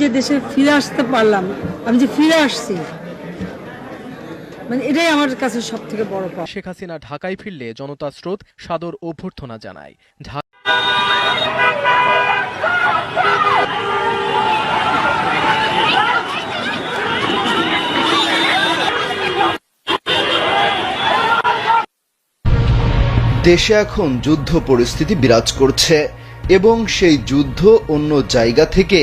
যে দেশে ফিরে আসতে পারলাম, আমি যে ফিরে আসছি, মানে এটাই আমার কাছে সব থেকে বড় পাওয়া। শেখ হাসিনা ঢাকায় ফিরলে জনতা স্রোত সাদর অভ্যর্থনা জানায়। দেশে এখন যুদ্ধ পরিস্থিতি বিরাজ করছে এবং সেই যুদ্ধ অন্য জায়গা থেকে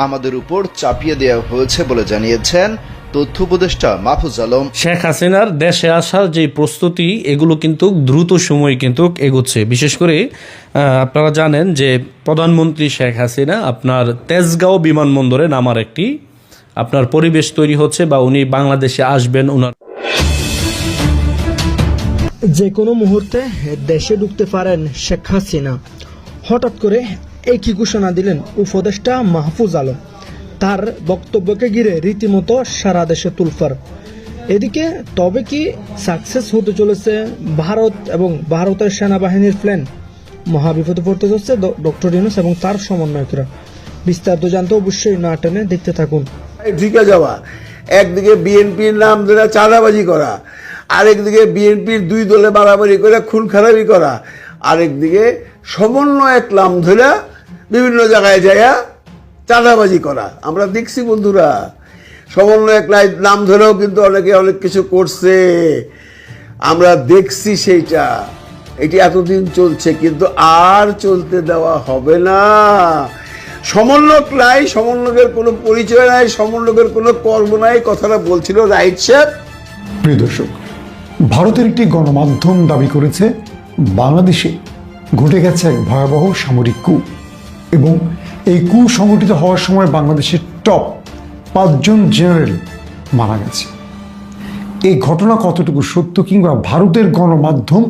আমাদের উপর চাপিয়ে দেওয়া হয়েছে বলে জানিয়েছেন তথ্য উপদেষ্টা মাহফুজ আলম। শেখ হাসিনার দেশে আসার যে প্রস্তুতি, এগুলো কিন্তু দ্রুত সময় কিন্তু এগোচ্ছে। বিশেষ করে আপনারা জানেন যে প্রধানমন্ত্রী শেখ হাসিনা আপনার তেজগাঁও বিমানবন্দরে নামার একটি আপনার পরিবেশ তৈরি হচ্ছে, বা উনি বাংলাদেশে আসবেন। ওনার যে কোনো মুহূর্তে দেশে ঢুকতে পারেন শেখ হাসিনা। হঠাৎ করে একই ঘোষণা দিলেন উপদেষ্টা মাহফুজ আলম। তার বক্তব্যকে ঘিরে রীতিমতো সারা দেশে তুলফার। এদিকে তবে কি সাকসেস হতে চলেছে ভারত এবং ভারতের সেনাবাহিনীর প্ল্যান? মহাবিপদে পড়তে যাচ্ছে ডক্টর ইউনূস এবং তার সমন্বয়করা। বিস্তারিত জানতে অবশ্যই না টেনে দেখতে থাকুন। ঢুকে যাওয়া, একদিকে বিএনপির নাম ধরে চাঁদাবাজি করা, আরেকদিকে বিএনপির দুই দলে মারামারি করে খুন খারাপি করা, আরেকদিকে সমন্বয়ক নাম ধরে বিভিন্ন জায়গায় যাইয়া চাঁদাবাজি করা। আমরা দেখছি বন্ধুরা, সমন্বয়ক নাম ধরেও কিন্তু অনেকে অনেক কিছু করছে, আমরা দেখছি সেইটা। এটি এতদিন চলছে, কিন্তু আর চলতে দেওয়া হবে না। সমন্বয়ক নাই, সমন্বয়কের কোনো পরিচয় নাই, সমন্বয়কের কোনো কর্ম নাই, কথাটা বলছিল রাইট সাহেব। প্রিয় দর্শক, ভারতের একটি গণমাধ্যম দাবি করেছে বাংলাদেশে ঘটে গেছে এক ভয়াবহ সামরিক কূ, এবং এই কূ সংঘটিত হওয়ার সময় বাংলাদেশের টপ 5 জন জেনারেল মারা গেছে। এই ঘটনা কতটুকু সত্য, কিংবা ভারতের গণমাধ্যম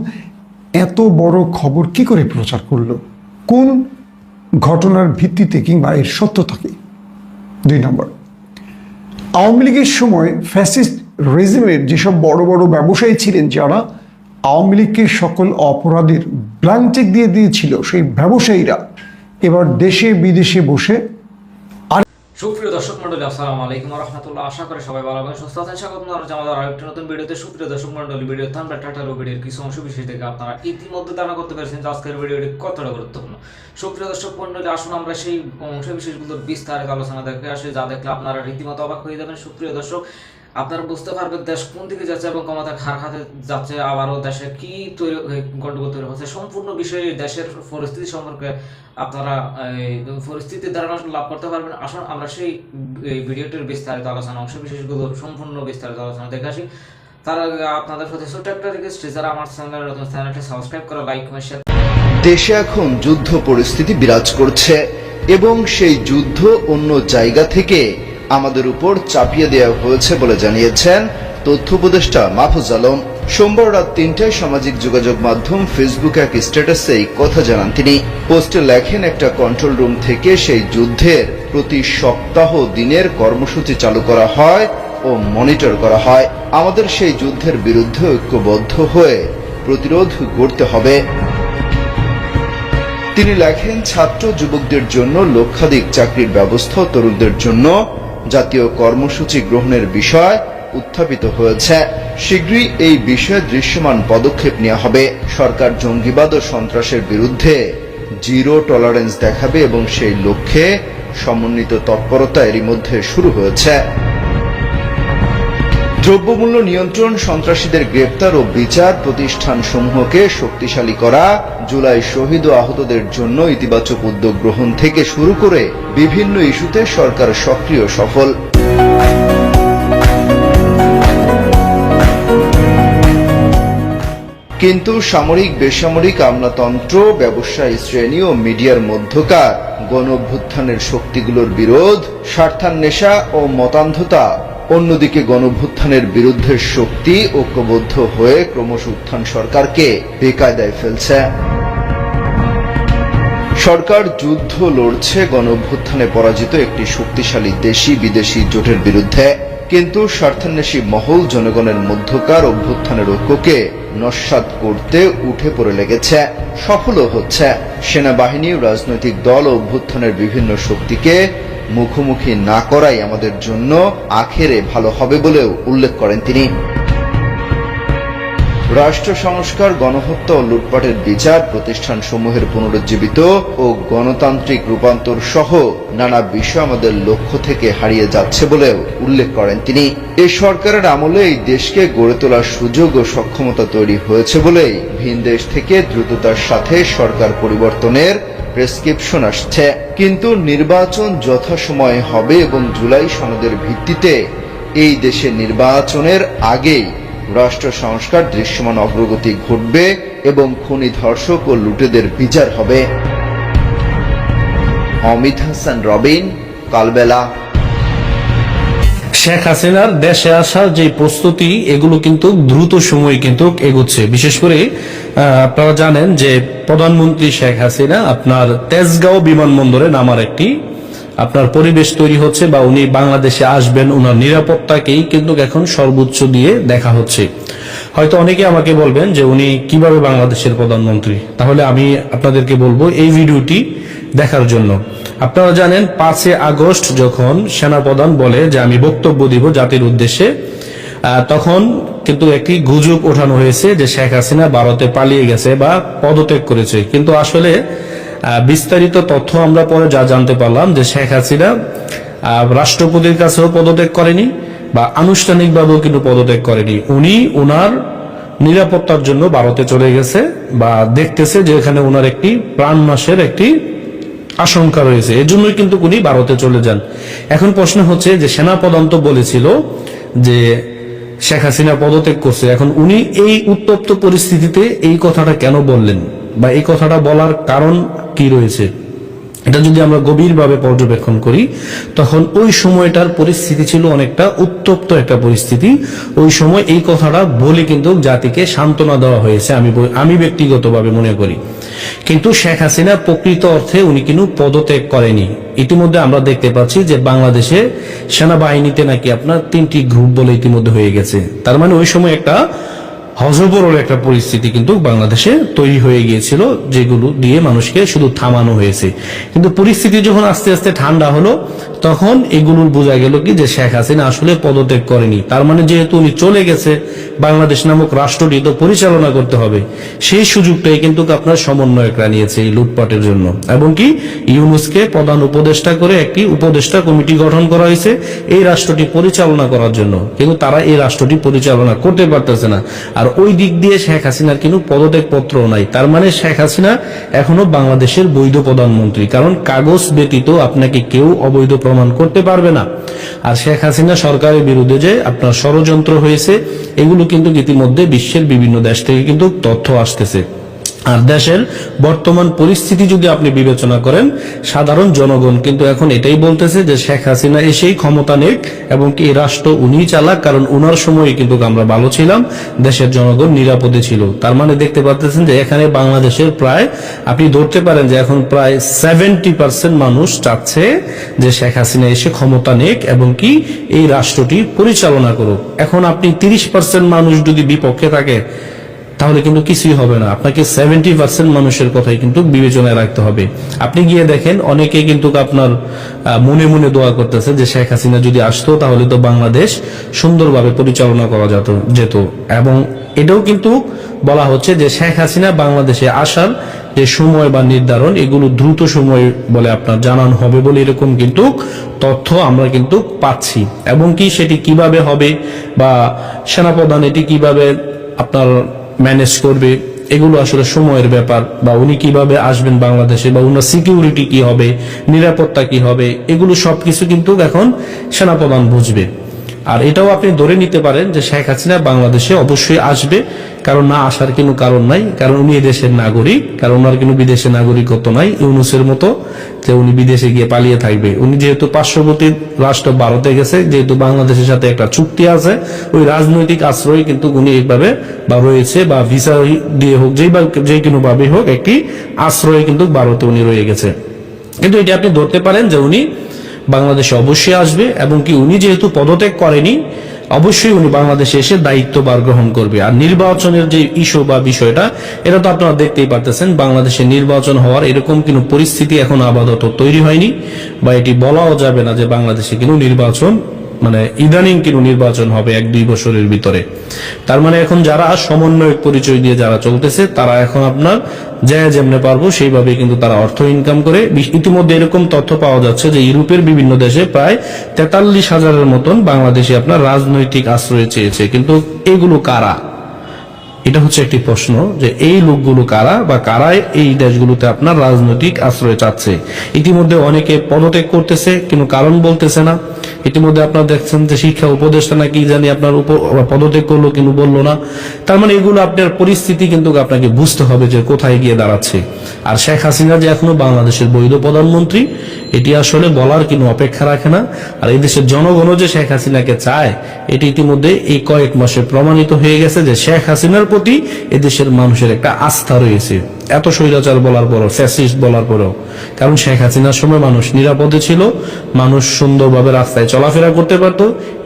এত বড় খবর কি করে প্রচার করলো, কোন ঘটনার ভিত্তিতে কিংবা এর সত্যতাকে? 2 নম্বর, আওয়ামী লীগের সময় ফ্যাসিস্ট রেজিমের যেসব বড় বড় ব্যবসায়ী ছিলেন, যারা আওয়ামী লীগকে সকল অপরাধের ব্ল্যাঙ্ক চেক দিয়ে দিয়েছিল, সেই ব্যবসায়ীরা এবার দেশে বিদেশে বসে। সুপ্রিয় দর্শক মন্ডলী, আসসালামু আলাইকুম ওয়া রাহমাতুল্লাহ। আশা করি সবাই ভালো আছেন, সুস্থ আছেন। স্বাগত জানাচ্ছি আরেকটি নতুন ভিডিওতে। সুপ্রিয় দর্শক মন্ডলী, ভিডিও থাম্বনেল টাইটেল ও ভিডিওর কিছু অংশ বিশেষ থেকে আপনারা ইতিমধ্যে ধারণা করতে পেরেছেন যে আজকের ভিডিওটি কতটা গুরুত্বপূর্ণ। সুপ্রিয় দর্শক মন্ডলী, আসুন আমরা সেই অংশ বিশেষগুলোর বিস্তারিত আলোচনা দেখে আসি, যা দেখলে আপনারা রীতিমতো অবাক হয়ে যাবেন। সুপ্রিয় দর্শক, আপনারা বুঝতে পারবেন দেশ কোন দিকে যাচ্ছে এবং ক্ষমতা খার খাতে যাচ্ছে, আবারও দেশে কি গন্ডগোল তৈরি হচ্ছে, সম্পূর্ণ বিষয়ে দেশের পরিস্থিতি সম্পর্কে আপনারা পরিস্থিতির ধারণা লাভ করতে পারবেন। আসুন আমরা সেই ভিডিওটির বিস্তারিত আলোচনা, অংশ বিশেষগুলোর সম্পূর্ণ বিস্তারিত আলোচনা দেখে আসি। তার আগে আপনাদের প্রতি ছোট্ট একটা রিকোয়েস্ট, যারা আমার চ্যানেলটি সাবস্ক্রাইব করে লাইক কমেন্ট শেয়ার। দেশে এখন যুদ্ধ পরিস্থিতি বিরাজ করছে এবং সেই যুদ্ধ অন্য জায়গা থেকে আমাদের উপর চাপিয়ে দেওয়া হয়েছে বলে জানিয়েছেন তথ্য উপদেষ্টা মাহফুজ আলম। সোমবার রাত 3টায় সামাজিক যোগাযোগ মাধ্যম ফেসবুকে এক স্ট্যাটাসে এই কথা জানান তিনি। পোস্টে লেখেন, একটা কন্ট্রোল রুম থেকে সেই যুদ্ধের প্রতি সপ্তাহ দিনের কর্মসূচি চালু করা হয় ও মনিটর করা হয়। আমাদের সেই যুদ্ধের বিরুদ্ধে ঐক্যবদ্ধ হয়ে প্রতিরোধ গড়তে হবে। তিনি লেখেন, ছাত্র যুবকদের জন্য লক্ষাধিক চাকরির ব্যবস্থা, তরুণদের জন্য জাতীয় কর্মসূচি গ্রহণের বিষয় উত্থাপিত হয়েছে। শীঘ্রই এই বিষয়ে দৃশ্যমান পদক্ষেপ নেওয়া হবে। সরকার জঙ্গিবাদ ও সন্ত্রাসের বিরুদ্ধে জিরো টলারেন্স দেখাবে এবং সেই লক্ষ্যে সমন্বিত তৎপরতা এরই মধ্যে শুরু হয়েছে। দ্রব্যমূল্য নিয়ন্ত্রণ, সন্ত্রাসীদের গ্রেপ্তার ও বিচার প্রতিষ্ঠানসমূহকে শক্তিশালী করা, জুলাই শহীদ ও আহতদের জন্য ইতিবাচক উদ্যোগ গ্রহণ থেকে শুরু করে বিভিন্ন ইস্যুতে সরকার সক্রিয় সফল। কিন্তু সামরিক বেসামরিক আমলাতন্ত্র, ব্যবসায়ী শ্রেণী ও মিডিয়ার মধ্যকার গণঅভ্যুত্থানের শক্তিগুলোর বিরোধ, স্বার্থান্বেষা ও মতান্ধতা, অন্যদিকে গণঅভ্যুত্থানের বিরুদ্ধে শক্তি ঐক্যবদ্ধ হয়ে ক্রমশ উত্থান সরকারকে বেকায়দায় ফেলছে। সরকার যুদ্ধ লড়ছে গণঅভ্যুত্থানে পরাজিত একটি শক্তিশালী দেশি বিদেশি জোটের বিরুদ্ধে, কিন্তু স্বার্থান্বেষী মহল জনগণের মধ্যকার অভ্যুত্থানের ঐক্যকে নস্যাৎ করতে উঠে পড়ে লেগেছে, সফলও হচ্ছে। সেনাবাহিনী, রাজনৈতিক দল ও অভ্যুত্থানের বিভিন্ন শক্তিকে মুখোমুখি না করাই আমাদের জন্য আখেরে ভালো হবে বলেও উল্লেখ করেন তিনি। রাষ্ট্র সংস্কার, গণহত্যা ও লুটপাটের বিচার, প্রতিষ্ঠানসমূহের পুনরুজ্জীবিত ও গণতান্ত্রিক রূপান্তর সহ নানা বিষয় আমাদের লক্ষ্য থেকে হারিয়ে যাচ্ছে বলেও উল্লেখ করেন তিনি। এই সরকারের আমলে এই দেশকে গড়ে তোলার সুযোগ ও সক্ষমতা তৈরি হয়েছে বলেই ভিন দেশ থেকে দ্রুততার সাথে সরকার পরিবর্তনের প্রেসক্রিপশন আসছে। কিন্তু নির্বাচন যথাসময়ে হবে এবং জুলাই সনদের ভিত্তিতে এই দেশে নির্বাচনের আগেই রাষ্ট্র সংস্কার দৃশ্যমান অগ্রগতি ঘটবে এবং খুনি, ধর্ষক ও লুটেদের বিচার হবে। অমিত হাসান, রবিন, কালবেলা। শেখ হাসিনার দেশে আসার যে প্রস্তুতি, এগুলো কিন্তু দ্রুত সময় কিন্তু এগোচ্ছে। বিশেষ করে আপনারা জানেন যে প্রধানমন্ত্রী শেখ হাসিনা আপনার তেজগাঁও বিমানবন্দরে নামার একটি আপনার পরিবেশ তৈরি হচ্ছে, বা উনি বাংলাদেশে আসবেন, ওনার নিরাপত্তাকেই কিন্তু এখন সর্বোচ্চ দিয়ে দেখা হচ্ছে। হয়তো অনেকে আমাকে বলবেন যে উনি কিভাবে বাংলাদেশের প্রধানমন্ত্রী, তাহলে আমি আপনাদেরকে বলবো এই ভিডিওটি দেখার জন্য। আপনারা জানেন 5 আগস্ট যখন সেনাপ্রধান বলে যে আমি বক্তব্য দিব জাতির উদ্দেশ্যে, তখন কিন্তু একটি গুজব ওঠানো হয়েছে যে শেখ হাসিনা ভারতে পালিয়ে গেছে বা পদত্যাগ করেছে। কিন্তু আসলে বিস্তারিত তথ্য আমরা পরে যা জানতে পারলাম যে শেখ হাসিনা রাষ্ট্রপতির কাছেও পদত্যাগ করেনি বা আনুষ্ঠানিকভাবেও কিন্তু পদত্যাগ করেনি। উনি ওনার নিরাপত্তার জন্য ভারতে চলে গেছে বা দেখতেছে যে এখানে ওনার একটি প্রাণনাশের একটি আশঙ্কা রয়েছে, এর জন্যই কিন্তু উনি ভারতে চলে যান। এখন প্রশ্ন হচ্ছে যে সেনাপ্রধান তো বলেছিল যে শেখ হাসিনা পদত্যাগ করছে, এখন উনি এই উত্তপ্ত পরিস্থিতিতে এই কথাটা কেন বললেন বা এই কথাটা বলার কারণ কি রয়েছে, এটা যদি আমরা গভীরভাবে পর্যবেক্ষণ করি তখন ওই সময়টার পরিস্থিতি ছিল অনেকটা উত্তপ্ত একটা পরিস্থিতি। ওই সময় এই কথাটা বলে কিন্তু জাতিকে সান্ত্বনা দেওয়া হয়েছে, আমি ব্যক্তিগতভাবে মনে করি। কিন্তু শেখ হাসিনা প্রকৃত অর্থে উনি কিন্তু পদত্যাগ করেনি। ইতিমধ্যে আমরা দেখতে পাচ্ছি যে বাংলাদেশে সেনাবাহিনীতে নাকি আপনার 3টি গ্রুপ বলে ইতিমধ্যে হয়ে গেছে। তার মানে ওই সময় একটা হজবরল একটা পরিস্থিতি কিন্তু বাংলাদেশে তৈরি হয়ে গিয়েছিল, যেগুলো দিয়ে মানুষকে শুধু থামানো হয়েছে। কিন্তু পরিস্থিতি যখন আস্তে আস্তে ঠান্ডা হলো তখন এগুলো বোঝা গেল কি যে শেখ হাসিনা আসলে পদত্যাগ করেনি। তার মানে যেহেতু উনি চলে গেছে, বাংলাদেশ নামক রাষ্ট্রটি তো পরিচালনা করতে হবে, সেই সুযোগটাই কিন্তু আপনার সমন্বয়করা নিয়েছে এই লুটপাটের জন্য। এবং কি ইউনূসকে প্রধান উপদেষ্টা করে একটি উপদেষ্টা কমিটি গঠন করা হয়েছে এই রাষ্ট্রটি পরিচালনা করার জন্য, কিন্তু তারা এই রাষ্ট্রটি পরিচালনা করতে পারতেছে না। আর ওই দিক দিয়ে শেখ হাসিনার কিন্তু পদত্যাগ পত্রও নাই। তার মানে শেখ হাসিনা এখনো বাংলাদেশের বৈধ প্রধানমন্ত্রী, কারণ কাগজ ব্যতীত আপনাকে কেউ অবৈধ প্রমাণ করতে পারবে না। আর শেখ হাসিনা সরকারের বিরুদ্ধে যে আপনার ষড়যন্ত্র হয়েছে, এগুলো কিন্তু ইতিমধ্যে বিশ্বের বিভিন্ন দেশ থেকে কিন্তু তথ্য আসতেছে। আর দেশের বর্তমান পরিস্থিতি যদি আপনি বিবেচনা করেন, সাধারণ জনগণ কিন্তু এখন এটাই বলতেছে যে শেখ হাসিনা এসেই ক্ষমতা নেক এবং এই রাষ্ট্র উনি চালাক, কারণ উনার সময় কিন্তু আমরা ভালো ছিলাম, দেশের জনগণ নিরাপদে ছিল। তার মানে দেখতে পাচ্ছেন যে এখানে বাংলাদেশের প্রায় আপনি ধরতে পারেন যে এখন প্রায় 70% মানুষ চাচ্ছে যে শেখ হাসিনা এসে ক্ষমতা নেক এবং কি এই রাষ্ট্রটি পরিচালনা করুক। এখন আপনি 30% মানুষ যদি বিপক্ষে থাকে তাহলে কিন্তু কিছুই হবে না। আপনাকে 70% মানুষের কথাই কিন্তু বিবেচনায় রাখতে হবে। আপনি গিয়ে দেখেন অনেকে কিন্তু আপনার মনে মনে দোয়া করতেছে যে শেখ হাসিনা যদি আসতো তাহলে তো বাংলাদেশ সুন্দরভাবে পরিচালনা করা যেত। এবং এটাও কিন্তু বলা হচ্ছে যে শেখ হাসিনা বাংলাদেশে আসার যে সময় বা নির্ধারণ, এগুলো দ্রুত সময় বলে আপনার জানানো হবে বলে এরকম কিন্তু তথ্য আমরা কিন্তু পাচ্ছি। এবং কি সেটি কিভাবে হবে বা সেনাপ্রধান এটি কিভাবে আপনার ম্যানেজ করবে, এগুলো আসলে সময়ের ব্যাপার। বা উনি কিভাবে আসবেন বাংলাদেশে, বা উনার সিকিউরিটি কি হবে, নিরাপত্তা কি হবে, এগুলো সবকিছু কিন্তু এখন সেনাপ্রধান বুঝবে। আর এটাও আপনি ধরে নিতে পারেন যে শেখ হাসিনা বাংলাদেশে অবশ্যই আসবে, কারণ না আসার কোনো কারণ নাই, কারণ উনি দেশের নাগরিক, কারণ ওনার কোনো বিদেশে নাগরিকত্ব নাই ইউনূসের মতো যে উনি বিদেশে গিয়ে পালিয়ে থাকবে। উনি যেহেতু পার্শ্ববর্তী রাষ্ট্র ভারতে গেছে, যেহেতু বাংলাদেশের সাথে একটা চুক্তি আছে, ওই রাজনৈতিক আশ্রয় কিন্তু উনি এইভাবে বা রয়েছে, বা ভিসা দিয়ে হোক যে কোনো ভাবে হোক একটি আশ্রয় কিন্তু ভারতে উনি রয়ে গেছে। কিন্তু এটা আপনি ধরতে পারেন যে উনি বাংলাদেশে অবশ্যই আসবে, এবং কি উনি যেহেতু পদত্যাগ করেনি, অবশ্যই উনি বাংলাদেশে এসে দায়িত্বভার গ্রহণ করবে। আর নির্বাচনের যে ইস্যু বা বিষয়টা, এটা তো আপনারা দেখতেই পারতেছেন, বাংলাদেশে নির্বাচন হওয়ার এরকম কোনো পরিস্থিতি এখন আপাতত তৈরি হয়নি, বা এটি বলাও যাবে না যে বাংলাদেশে কোনো নির্বাচন, মানে ইদানিং কিন্তু নির্বাচন হবে 1-2 বছরের ভিতরে। তার মানে এখন যারা সমন্বয়ক পরিচয় দিয়ে যারা চলতেছে, তারা এখন আপনার যেমনে পারবো সেইভাবে কিন্তু তারা অর্থ ইনকাম করে। ইতিমধ্যে এরকম তথ্য পাওয়া যাচ্ছে যে ইউরোপের বিভিন্ন দেশে প্রায় 43,000-এর মতন বাংলাদেশে আপনার রাজনৈতিক আশ্রয় চেয়েছে। কিন্তু এগুলো কারা? এটা হচ্ছে একটি প্রশ্ন, যে এই লোকগুলো কারা, বা কারাই এই দেশগুলোতে আপনার রাজনৈতিক আশ্রয় চাচ্ছে। ইতিমধ্যে অনেকে পদত্যাগ করতেছে, কিন্তু কারণ বলতেছে না। ইতিমধ্যে আপনারা দেখছেন যে শিক্ষা উপদেষ্টা নাকি জানি আপনার উপর পদত্যাগ করলো, কিন্তু বললো না। তার মানে এগুলো আপনার পরিস্থিতি কিন্তু আপনাকে বুঝতে হবে যে কোথায় গিয়ে দাঁড়াচ্ছে। আর শেখ হাসিনা যে এখনো বাংলাদেশের বৈধ প্রধানমন্ত্রী, এটি আসলে বলার কোনো অপেক্ষা রাখে না। আর এই দেশের জনগণও যে শেখ হাসিনাকে চায়, এটি ইতিমধ্যে এই কয়েক মাসে প্রমাণিত হয়ে গেছে যে শেখ হাসিনার প্রতি এদেশের মানুষের একটা আস্থা রয়েছে, এত স্বৈরাচার বলার পরও, ফ্যাসিস্ট বলার পরও। কারণ শেখ হাসিনার সময় মানুষ নিরাপদে ছিল, মানুষ সুন্দরভাবে রাস্তায় চলাফেরা করতে পারত,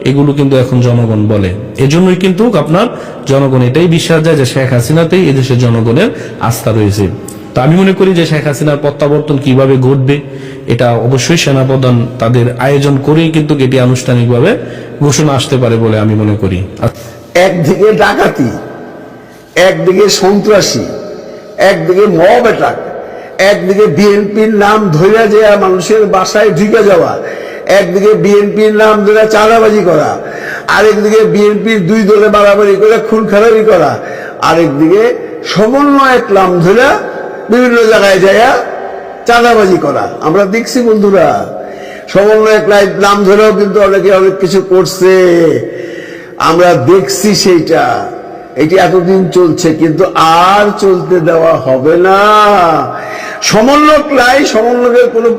এগুলো কিন্তু এখন জনগণ বলে। এজন্যই কিন্তু আপনার জনগণ এটাই বিশ্বাস যায় যে শেখ হাসিনাতেই এদেশের জনগণের আস্থা রয়েছে। তো আমি মনে করি যে শেখ হাসিনার প্রত্যাবর্তন কিভাবে ঘটবে, এটা অবশ্যই সেনাপ্রধান তাদের আয়োজন করেই কিন্তু এটি আনুষ্ঠানিকভাবে ঘোষণা আসতে পারে বলে আমি মনে করি। একদিকে ডাকাতি, একদিকে সন্ত্রাসী, একদিকে মব অ্যাটাক, একদিকে বিএনপির নাম ধরে যে মানুষের বাসায় ঢুকে যাওয়া, একদিকে বিএনপির নাম ধরে চাঁদাবাজি করা, আরেকদিকে বিএনপির 2 দলে বাড়াবাড়ি করে খুন খারাপি করা, আরেকদিকে সমন্বয়ক নাম ধরে বিভিন্ন জায়গায় যায় চাঁদাবাজি করা। আমরা দেখছি বন্ধুরা, সমন্বয়ক নাম ধরেও কিন্তু অনেকে অনেক কিছু করছে, আমরা দেখছি সেইটা। এটি এতদিন চলছে, কিন্তু আর চলতে দেওয়া হবে না। সমন্বয়ক নাই, সমন্বয়কের কোনো